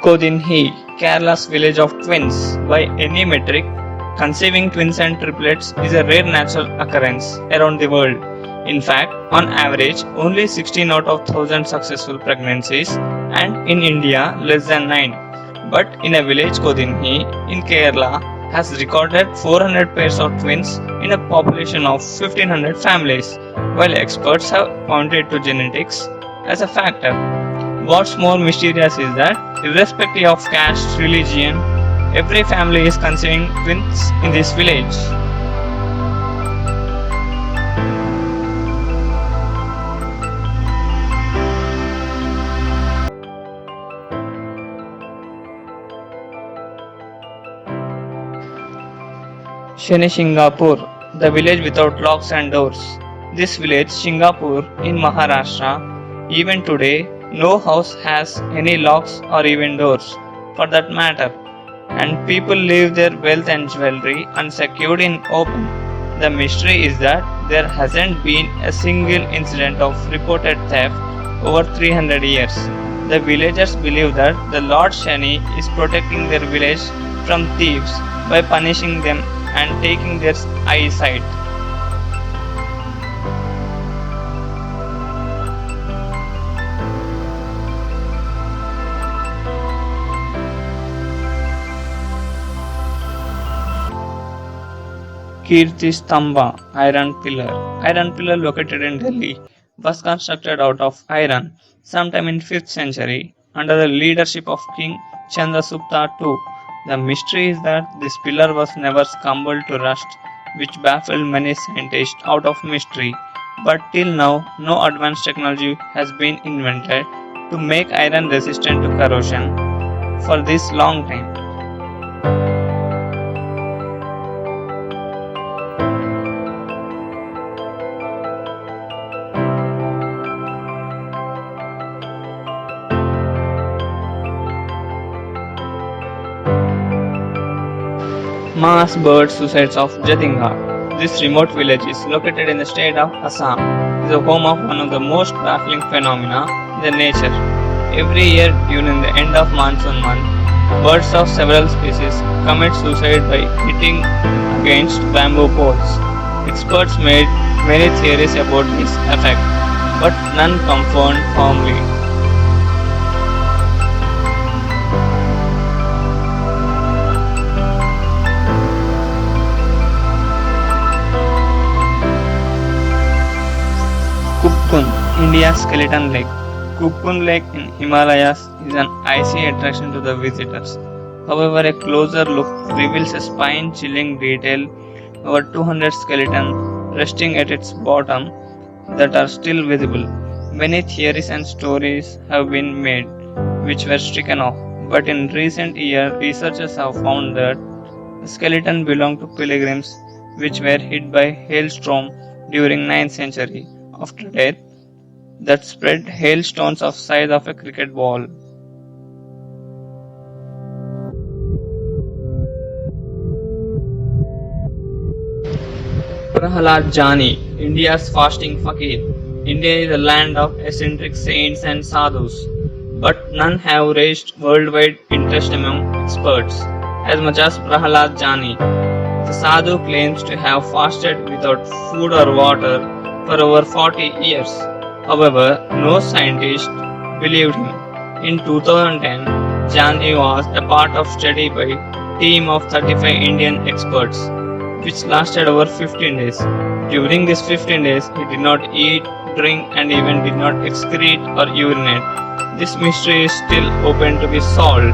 Kodinhi, Kerala's village of twins. By any metric, conceiving twins and triplets is a rare natural occurrence around the world. In fact, on average, only 16 out of 1000 successful pregnancies, and in India, less than 9. But in a village Kodinhi in Kerala has recorded 400 pairs of twins in a population of 1500 families, while experts have pointed to genetics as a factor. What's more mysterious is that, irrespective of caste, religion, every family is conceiving twins in this village. Shani Singapore, the village without locks and doors. This village, Singapore, in Maharashtra, even today, no house has any locks or even doors, for that matter, and people leave their wealth and jewelry unsecured in open. The mystery is that there hasn't been a single incident of reported theft over 300 years. The villagers believe that the Lord Shani is protecting their village from thieves by punishing them and taking their eyesight. Kirti Stamba, Iron Pillar. Iron Pillar located in Delhi was constructed out of iron sometime in 5th century under the leadership of King Chandragupta II. The mystery is that this pillar was never scumbled to rust, which baffled many scientists out of mystery. But till now, no advanced technology has been invented to make iron resistant to corrosion for this long time. Mass bird suicides of Jatinga. This remote village is located in the state of Assam. It is the home of one of the most baffling phenomena in the nature. Every year during the end of monsoon month, birds of several species commit suicide by hitting against bamboo poles. Experts made many theories about this effect, but none confirmed firmly. Kupkun, India's skeleton lake. Kupkun Lake in Himalayas is an icy attraction to the visitors. However, a closer look reveals a spine-chilling detail over 200 skeletons resting at its bottom that are still visible. Many theories and stories have been made which were stricken off, but in recent years researchers have found that the skeleton belonged to pilgrims which were hit by hailstorm during 9th century. After death, that spread hailstones of size of a cricket ball. Prahalad Jani, India's fasting fakir. India is a land of eccentric saints and sadhus, but none have raised worldwide interest among experts as much as Prahalad Jani. The sadhu claims to have fasted without food or water for over 40 years. However, no scientist believed him. In 2010, Jani was a part of study by team of 35 Indian experts, which lasted over 15 days. During these 15 days, he did not eat, drink, and even did not excrete or urinate. This mystery is still open to be solved.